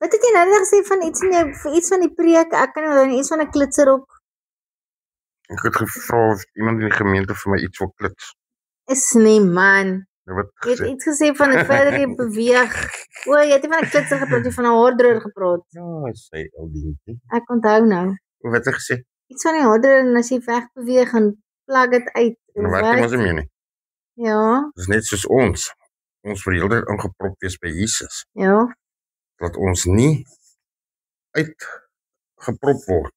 B: Wat het jy nou net gesê van iets vir iets van die preek? Ek kan nou iets van 'n klitserok.
A: Ek het gevra of iemand in die gemeente vir my iets wil klits.
B: Is nie man.
A: Wat
B: Jy het iets gesê van dit verder jy beweeg. O, jy het nie van 'n klitser gepraat, jy het van 'n haardroër gepraat.
A: Ja, sê al die.
B: Ek onthou nou.
A: Wat het jy gesê?
B: Iets van die haardroër en as jy wegbeweeg en plak dit uit.
A: Nou werk jy mos nie meer nie.
B: Ja.
A: Dis net soos ons. Ons wil heeltyd ingeprop wees by Jesus.
B: Ja.
A: Dat ons nie uitgeprop word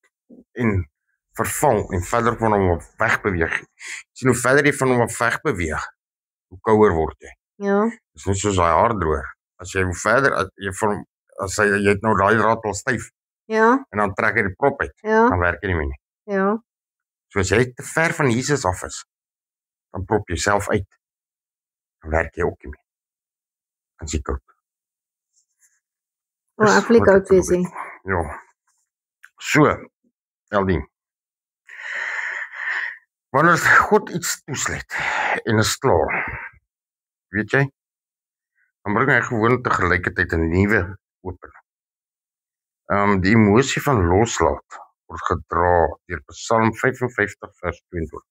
A: en verval en verder van hom af wegbeweeg. Sien hoe verder jy van hom af wegbeweeg, hoe kouer word jy.
B: Ja.
A: Dis net soos daai haardroër. As jy hoe verder jy het nou daai draad al styf
B: Ja.
A: en dan trek jy die prop uit,
B: Ja.
A: dan werk jy nie meer nie.
B: Ja.
A: So as jy te ver van Jesus af is, dan prop jy self uit. Dan werk jy ook nie meer. Dan is jy koud.
B: O, ek wil koud wees hè.
A: Ja. So, Eldien. Wanneer God iets toesluit en is klaar, weet jy, dan bring hy gewoon tegelijkertijd 'n nuwe opening. Die emosie van loslaat word gedra deur Psalm 55 vers 22.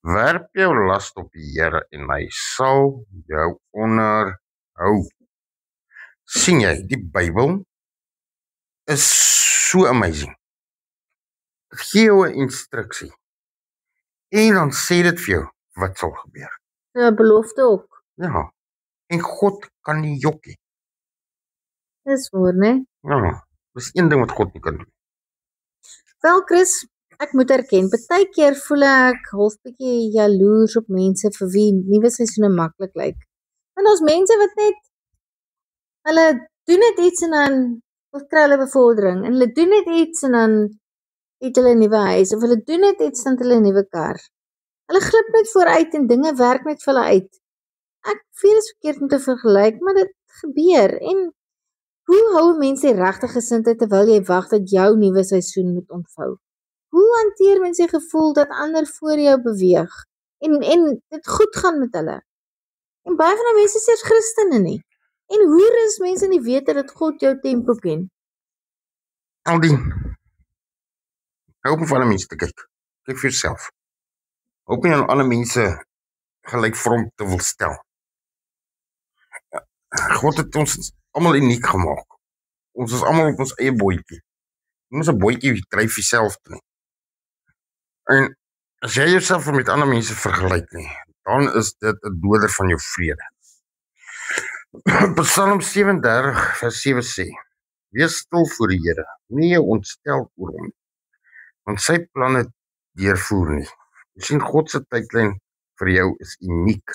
A: Werp jou las op die Here en hy sal jou onderhou. Sien jy, die Bybel is so amazing. Dit gee jou 'n instruksie. En dan sê dit vir jou wat sal gebeur.
B: Ja, belofte ook.
A: Ja. En God kan nie jokkie.
B: Dis waar, né?
A: Ja. Dis een ding wat God nie kan doen.
B: Wel, Chris, ek moet erken, baie keer voel ek half bietjie jaloers op mense vir wie nuwe seisoene maklik lyk. Want ons mense wat net hulle doen net iets en dan kry hulle bevordering en hulle doen net iets en dan het hulle 'n nuwe huis of hulle doen net iets dan het hulle 'n nuwe kar. Hulle glip net vooruit en dinge werk net vir hulle uit. Ek vind dit verkeerd om te vergelyk, maar dit gebeur. En hoe hou mense die regte gesindheid terwyl jy wag dat jou nuwe seisoen moet ontvou? Hoe hanteer mense die gevoel dat ander voor jou beweeg en dit goed gaan met hulle? En baie van die mense is eers Christene nie. En hoe rus mense in die wete dat God jou tempo ken?
A: Aldien. Hou op van ander mense te kyk. Kyk vir jouself. Hoop nie aan ander mense gelyk vorm te wil stel. God het ons almal uniek gemaak. Ons is almal op ons eie bootjie. Ons 'n bootjie dryf jouself nie. En as jy jouself met ander mense vergelyk nie, dan is dit 'n doder van jou vrede. Psalm 37 vers 7 sê: Wees stil voor die Here, nie jou ontstel oor hom, want sy planne deurvoer nie. Jy sien, God se tydlyn vir jou is uniek.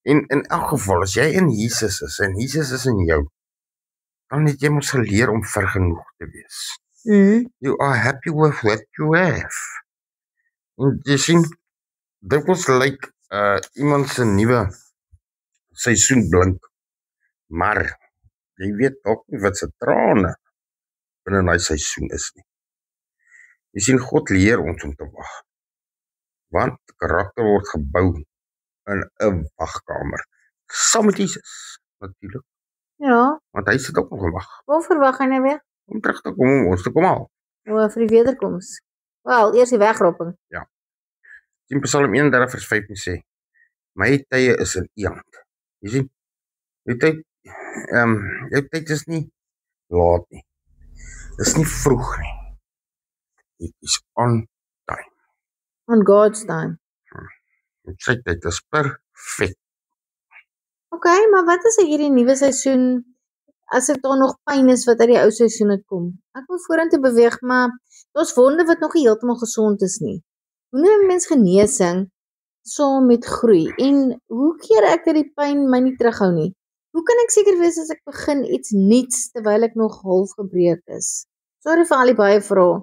A: En in elk geval, as jy in Jesus is en Jesus is in jou, dan het jy mos geleer om vergenoeg te wees. You are happy with what you have. En jy sien, dit was lyk iemand se nuwe seisoen blink, maar jy weet ook nie wat se trane binne daai seisoen is nie. Jy sien, God leer ons om te wag, want karakter word gebou in 'n wagkamer, saam met Jesus, natuurlik.
B: Ja.
A: Want hy sit ook nog en wag.
B: Waar verwag hy nou weer?
A: Om terug te kom, om ons te kom haal.
B: O, vir die wederkoms. Wel, eers die wegropping.
A: Ja. In Psalm 31 vers 15 sê: My tye is in U hand. Jy sien, jou tyd is nie laat nie. Dis nie vroeg nie. It is on time.
B: On God's time.
A: Sy tyd is perfek.
B: Okay, maar wat as hierdie nuwe seisoen, as dit daar nog pyn is wat uit die ou seisoen het kom? Ek wil vorentoe beweeg, maar daar's wonde wat nog nie heeltemal gesond is nie. Hoe neem 'n mens genesing saam met groei? En hoe keer ek dat die pyn my nie terughou nie? Hoe kan ek seker wees as ek begin iets nuuts terwyl ek nog half gebreek is? Sorry vir al die baie vrae.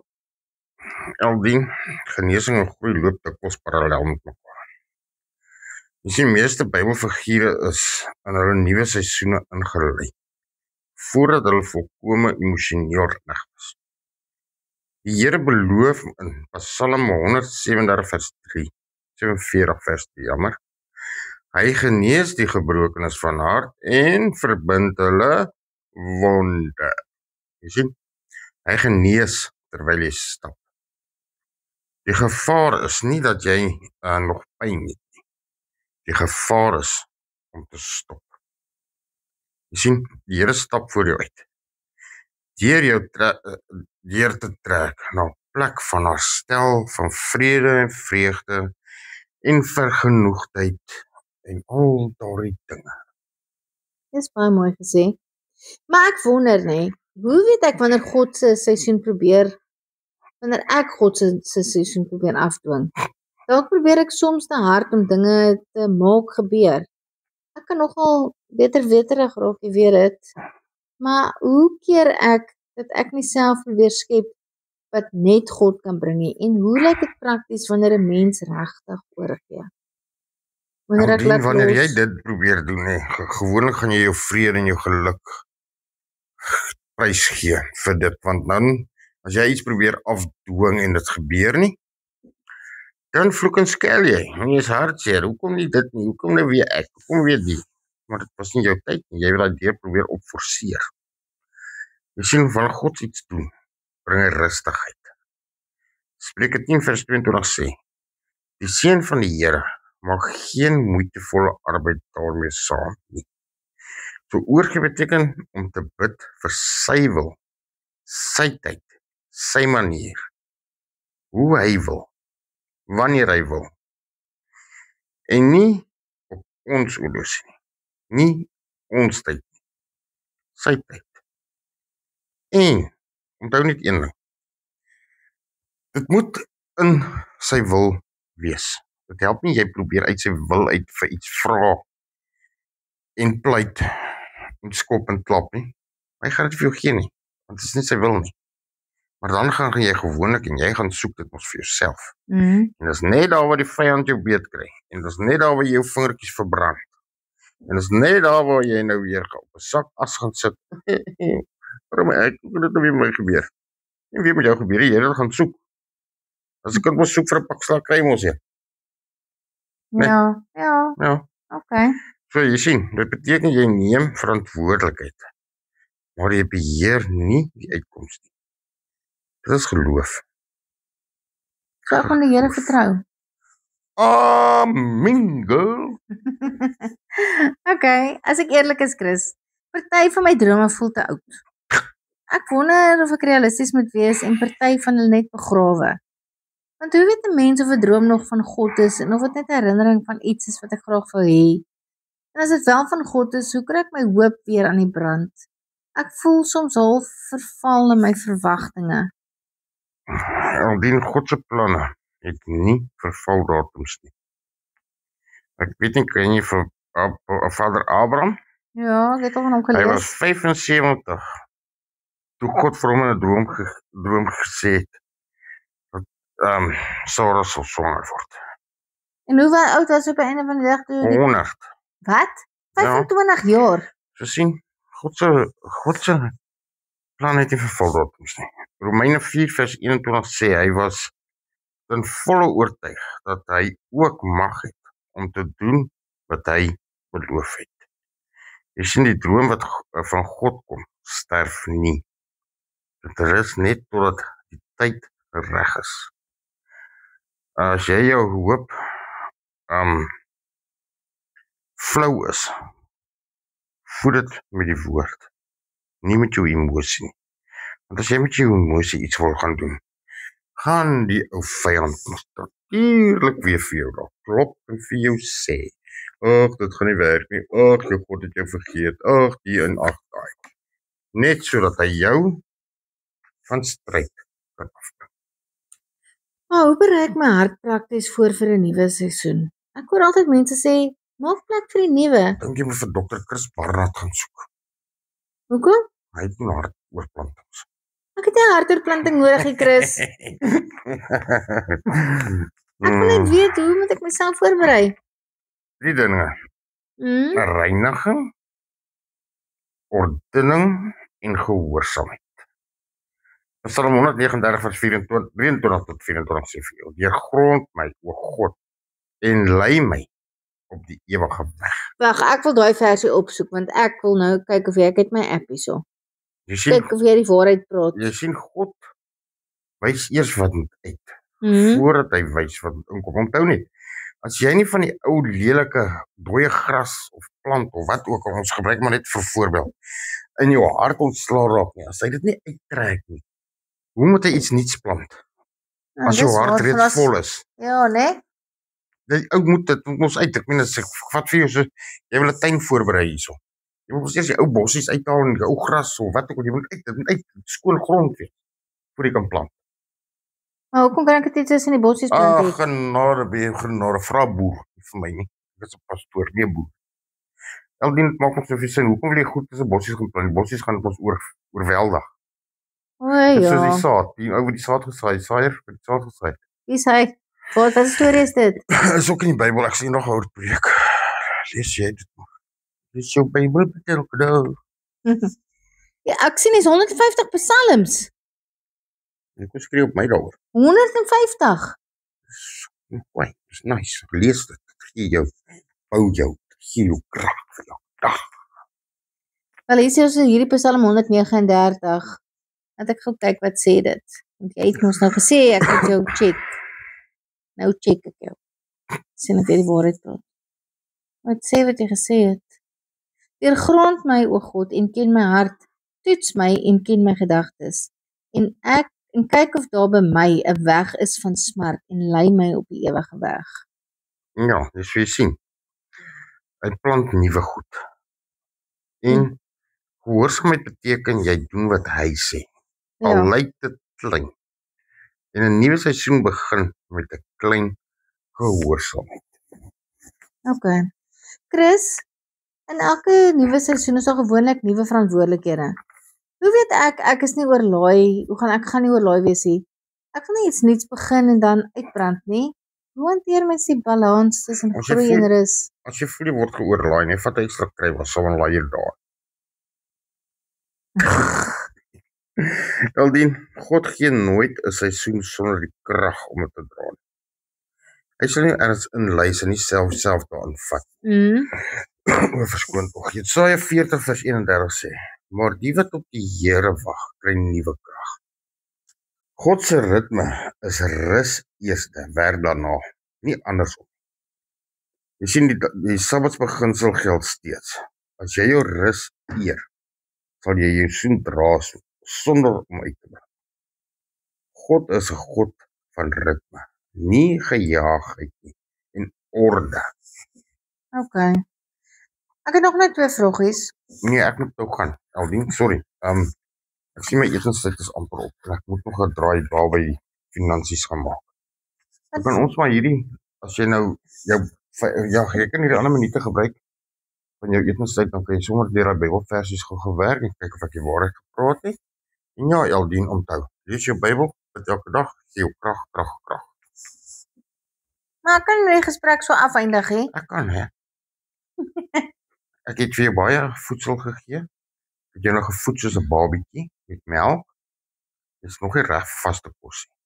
A: Aldien, genesing en groei loop dikwels parallel met mekaar. Jy sien, meeste Bybelfigure is in hulle nuwe seisoene ingelei, voordat hulle volkome emosioneel reg was. Die Here beloof in Psalm 137 vers 3, 47 vers 3, jammer. Hy genees die gebrokenes van hart en verbind hulle wonde. Jy sien, hy genees terwyl jy stap. Die gevaar is nie dat jy nog pyn het nie. Die gevaar is om te stop. Jy sien, die Here stap voor jou uit. Deur jou deur te trek na 'n plek van herstel, van vrede en vreugde en vergenoegdheid en al daardie dinge.
B: Dis baie mooi gesê. Maar ek wonder nê, hoe weet ek wanneer God se seisoen wanneer ek God se seisoen probeer afdwing? Dalk probeer ek soms te hard om dinge te maak gebeur. Ek kan nogal weterig raak, jy weet dit. Maar hoe keer ek dat ek nie self probeer skep wat net God kan bring nie? En hoe lyk dit prakties wanneer 'n mens regtig oorgee?
A: Wanneer jy dit probeer doen, gewoonlik gaan jy jou vrede en jou geluk prys gee vir dit, want dan as jy iets probeer afdwing en dit gebeur nie, dan vloek en skel jy. En jy is hartseer. Hoekom nie dit nie? Hoekom nou weer ek? Hoekom weer die? Maar dit was nie jou tyd nie. Jy wil daai deur probeer opforceer. Jy sien, wanneer God iets doen, bring hy rustigheid. Spreuke 10 vers 22 sê, die seun van die Here maak geen moeitevolle arbeid daarmee saam nie. So oorgee beteken om te bid vir sy wil, sy tyd, sy manier, hoe hy wil, wanneer hy wil, en nie op ons oorloos nie ons tyd nie, sy tyd. En, onthou net een ding, dit moet in sy wil wees. Dit help nie jy probeer uit sy wil uit vir iets vra en pleit en skop en klap nie. Hy gaan dit vir jou gee nie, want dit is nie sy wil nie. Maar dan gaan jy gewoonlik en jy gaan soek dit mos vir jouself. En dit is net daar waar die vyand jou beet kry. En dit is net daar waar jy jou vingertjies verbrand. En dit is net daar waar jy nou weer op 'n sak as gaan sit. Waarom ek wil dit nou weer met my gebeur? En weer met jou gebeur, jy het gaan soek. As ek mos soek vir 'n pak slaag kry mos jy. Nee. Ja.
B: Okay.
A: So jy sien, dit beteken jy neem verantwoordelikheid. Maar jy beheer nie die uitkoms nie. Dit is geloof.
B: So ek gaan die Here vertrou.
A: Amen, girl.
B: Okay, as ek eerlik is, Chris, party van my drome voel te oud. Ek wonder of ek realisties moet wees en party van hulle net begrawe. Want hoe weet 'n mens of 'n droom nog van God is en of dit net 'n herinnering van iets is wat ek graag wou hê? En as dit wel van God is, hoe kry ek my hoop weer aan die brand? Ek voel soms half verval in my verwagtinge.
A: Aldien God se planne het nie vervaldatums nie. Ek weet nie, ken jy vir Vader Abraham?
B: Ja, ek het al van hom
A: Hy
B: gelees.
A: was 75 toe God vir hom in 'n droom gesê het dat Sarah sal swanger word.
B: En hoe oud was hy op die einde van die dag toe?
A: 100.
B: Wat? 25 jaar?
A: So sien, God se plan het nie vervaldatums nie. Romeine 4 vers 21 sê hy was ten volle oortuig dat hy ook mag het om te doen wat hy beloof het. Jy sien, die droom wat van God kom, sterf nie. Dit is net totdat die tyd reg is. As jy jou hoop flou is, voed dit met die woord, nie met jou emosie nie. Want as jy met jou emosie iets wil gaan doen, gaan die ou vyand natuurlik weer vir jou daar klop en vir jou sê, ag, dit gaan nie werk nie, ag, jou God het jou vergeet, ag, die en ag, daai. Net sodat hy jou van stryd kan afbring.
B: Maar hoe berei ek my hart prakties voor vir 'n nuwe seisoen? Ek hoor altyd mense sê, maak plek vir die nuwe.
A: Dink jy moet vir Dr. Chris Barnard gaan soek?
B: Hoekom?
A: Hy het nie hartoortplantings.
B: Ek het nie 'n hartoortplanting nodig nie, Chris. Ek wil net weet, hoe moet ek myself voorberei?
A: 3 dinge. Reiniging, ordening en gehoorsaamheid. Psalm 139 vers 24, 23 tot 24 sê vir jou, deurgrond my, o God, en lei my op die ewige weg.
B: Wag, ek wil daai versie opsoek want ek wil nou kyk of ek het my app hierso.
A: Jy sien,
B: Kyk of jy die waarheid praat.
A: jy sien God wys eers wat moet uit,
B: Mhm.
A: voordat hy wys wat moet inkom. Onthou net, as jy nie van die ou lelike dooie gras of plant of wat ook al, ons gebruik maar net vir voorbeeld, in jou hart ontslaa raak nie, as hy dit nie uittrek nie, hoe moet hy iets niets plant?
B: Ja,
A: As jou
B: dis
A: hart
B: waar,
A: reeds
B: gras-
A: vol is.
B: Ja, né?
A: Jy ou moet dit mos uit. Ek meen as ek vat vir jou so, jy wil 'n tuin voorberei hierso. Jy moet mos eers die ou bossies uithaal en die ou gras of wat ook al, jy moet uit, dit moet uit skoon grond wees voor jy kan plant.
B: Maar hoekom kan ek dit nie tussen die bossies plant
A: Ag,
B: het?
A: genade, vra boer, nie vir my nie. Ek is 'n pastoor, nie 'n boer. Aldien dit maak ons so veel sin. Hoekom wil jy goed tussen bossies gaan plant? Die bossies gaan ons oorweldig.
B: O
A: Dit is soos die
B: ja,
A: saad. Die ou wat die saad gesaai, saaier wat die saad gesaai.
B: wie sê? Wat 'n storie is dit?
A: Is ook in die Bybel. Ek sien nog 'n ou preek. Lees jy dit maar. Lees jou Bybel elke dag.
B: Ja, ek sien is 150 psalms.
A: Ek kon skree op my daaroor.
B: 150.
A: Kwai, dis nice. Lees dit. Gee jou, bou jou, gee jou krag vir jou dag.
B: Wel hier is hierdie Psalm 139. Laat ek gou kyk wat sê dit. Want jy het mos nou gesê ek moet jou check. Nou check ek jou. Sien of jy die waarheid praat. Wat sê wat jy gesê het? Deurgrond my o God en ken my hart. Toets my en ken my gedagtes. En kyk of daar by my 'n weg is van smart en lei my op die ewige weg.
A: Ja, dis wie jy sien. Hy plant nuwe goed. En gehoorsaamheid beteken jy doen wat hy sê. Al
B: Ja.
A: lyk dit klein. En 'n nuwe seisoen begin met 'n klein gehoorsaamheid.
B: Okay. Chris, in elke nuwe seisoen is daar gewoonlik nuwe verantwoordelikhede. Hoe weet ek is nie oorlaai, ek gaan nie oorlaai wees nie. Ek wil nie iets nuuts begin en dan uitbrand nie. Hoe hanteer mens die balans tussen
A: As jy
B: groei en rus?
A: As jy voel jy word geoorlaai en jy vat 'n ekstra kry, was sal 'n laaier daar. Aldien, God gee nooit 'n seisoen sonder die krag om dit te dra nie. Hy sal nie ergens inlys en nie self daarin vat. O, verskoon tog. Jesaja 40 vers 31 sê, maar die wat op die Here wag, kry nuwe krag. God se ritme is rus eerste, werk daarna, nie andersom. Jy sien die Sabbatsbeginsel geld steeds. As jy jou rus eer, sal jy jou seisoen dra sonder om uit te brand. God is 'n God van ritme, nie gejaagheid nie, en orde.
B: Okay. Ek het nog net 2 vragies.
A: Nee, ek moet nou gaan. Aldien, sorry. Ek sien my etenstyd is amper op. En ek moet nog 'n draai daar by die finansies gaan maak. Dan kan ons maar hierdie, as jy nou jy kan hierdie ander minute gebruik van jou etenstyd, dan kan jy sommer deur daai Bybelversies gaan gewerk en kyk of ek die waarheid gepraat het. En ja, Eldien, onthou, lees jou Bybel, bid elke dag, gee jou krag.
B: Maar ek kan die gesprek so afeindig hè.
A: Ek kan, hè. Ek het vir jou baie voedsel gegee. Ek het jou nog gevoed soos 'n babietjie met melk. Dis nog nie reg vir vaste kos nie.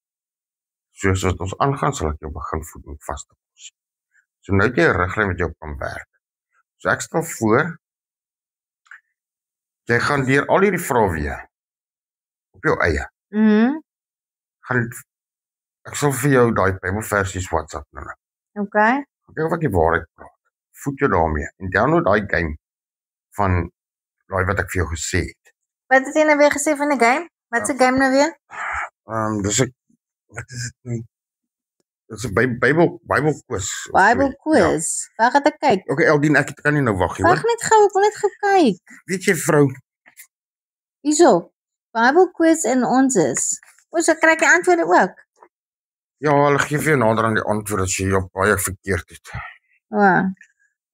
A: Soos wat ons aangaan, sal ek jou begin voed met vaste kos. So nou het jy 'n riglyn wat jou kan werk. So ek stel voor, jy gaan deur al hierdie vrae weer op jou eie. Ek sal vir jou daai Bybelversies WhatsApp nou.
B: Okay.
A: Kyk of ek die waarheid praat. Voed jou daarmee en download daai game van daai wat ek vir jou gesê het.
B: Wat het jy nou weer gesê van die game? Wat se game nou weer?
A: Dis wat is dit nou? Dis 'n Bybelquiz.
B: Bible quiz. Wag het ek kyk.
A: Okay, Eldien, ek kan nie nou wag nie, hoor.
B: Wag net gou, ek wil net gou kyk.
A: Weet jy, vrou,
B: Hierso. Bible quiz en ons is. Ons kry die antwoorde ook.
A: ja, hulle gee vir jou nader aan die antwoord as jy op baie verkeerd het.
B: Ja.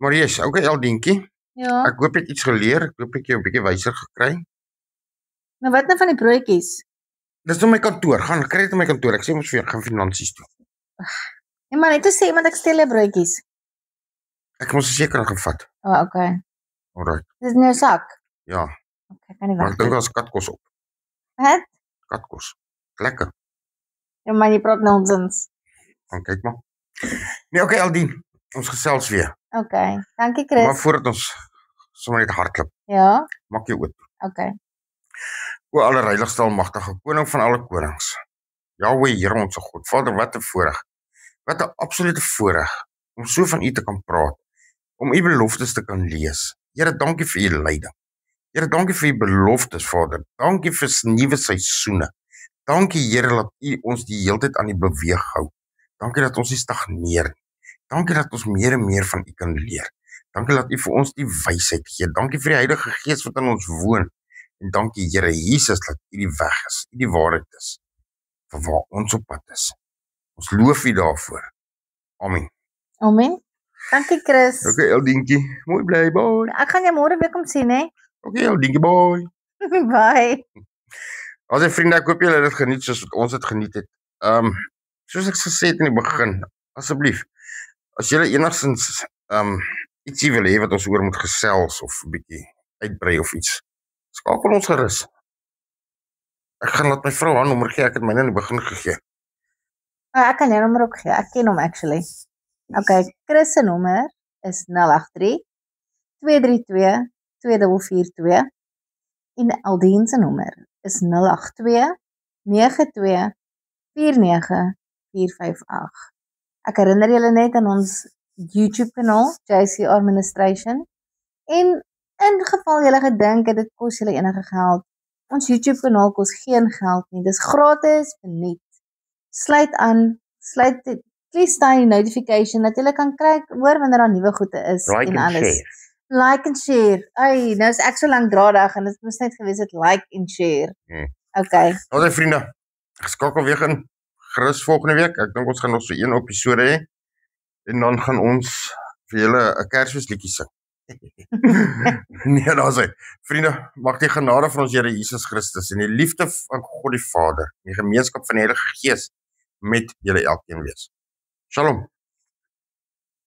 A: Maar yes, okay, Eldientjie.
B: Ja.
A: Ek hoop jy het iets geleer. Ek hoop ek jou 'n bietjie wyser gekry.
B: Nou wat nou van die broodjies?
A: Dis nou my kantoor. Gaan kry dit in my kantoor. Ek sê mos vir jou, gaan finansies toe.
B: Nee maar net te sê iemand ek steel jou broodjies.
A: Ek moes seker gevat.
B: Okay.
A: Alright.
B: Dis in jou sak.
A: Ja,
B: Okay, kan nie
A: maar
B: wag.
A: ek dink daar's katkos op.
B: Wat?
A: Katkos. Lekker.
B: Ja, maar jy praat nonsens.
A: Dan kyk maar. Nee, okay, Aldien. Ons gesels weer.
B: Okay, dankie Chris.
A: Maar voordat ons sommer net hardloop,
B: Ja,
A: maak jou oop.
B: okay.
A: O allerheiligste almagtige koning van alle konings. Jahweh, Here ons God. Vader, wat 'n voorreg. Wat 'n absolute voorreg om so van U te kan praat, om U beloftes te kan lees. Here, dankie vir U leiding. Here, dankie vir U beloftes, Vader. Dankie vir nuwe seisoene. Dankie, Here, dat U ons die hele tyd aan die beweeg hou. Dankie dat ons nie stagneer nie. Dankie dat ons meer en meer van U kan leer. Dankie dat U vir ons die wysheid gee. Dankie vir die Heilige Gees wat in ons woon. En dankie, Here Jesus, dat U die weg is, U die waarheid is, vir waar ons op pad is. Ons loof U daarvoor. Amen.
B: Amen. Dankie Chris.
A: Okay, Eldientjie. Mooi bly, bye.
B: Ek gaan jou môre weer kom sien, hè.
A: Okay, Eldientjie, bye.
B: Bye.
A: As vriende, ek hoop julle het dit geniet soos wat ons dit geniet het. Soos ek gesê het in die begin, asseblief, as julle enigstens ietsie wil hê wat ons oor moet gesels of 'n bietjie uitbrei of iets, skakel ons gerus. Ek gaan laat my vrou haar nommer gee, ek het myne in die begin gegee.
B: Ek kan jou nommer ook gee. Ek ken hom actually. Okay, Chris se nommer is 083 232 2442 en Aldien se nommer is 082 92 49 458. Ek herinner julle net aan ons YouTube kanaal, JC Administration. En in geval julle gedink het dit kos julle enige geld, ons YouTube kanaal kos geen geld nie. Dis gratis, verniet. Sluit aan, kies daai die notification dat julle kan kry hoor wanneer daar nuwe goede is
A: Like
B: en
A: and
B: alles.
A: share.
B: Like and share. Ai, nou is ek so lank draaidag en dit moes net gewees het like and share. Okay.
A: Nou vriende, skakel weer in gerus volgende week. Ek dink ons gaan nog so een episode hê en dan gaan ons vir julle 'n Kersfeesliedjie sing. Nee, daar's hy. Vriende, mag die genade van ons Here Jesus Christus en die liefde van God die Vader, die gemeenskap van die Heilige Gees met julle elkeen wees. Shalom.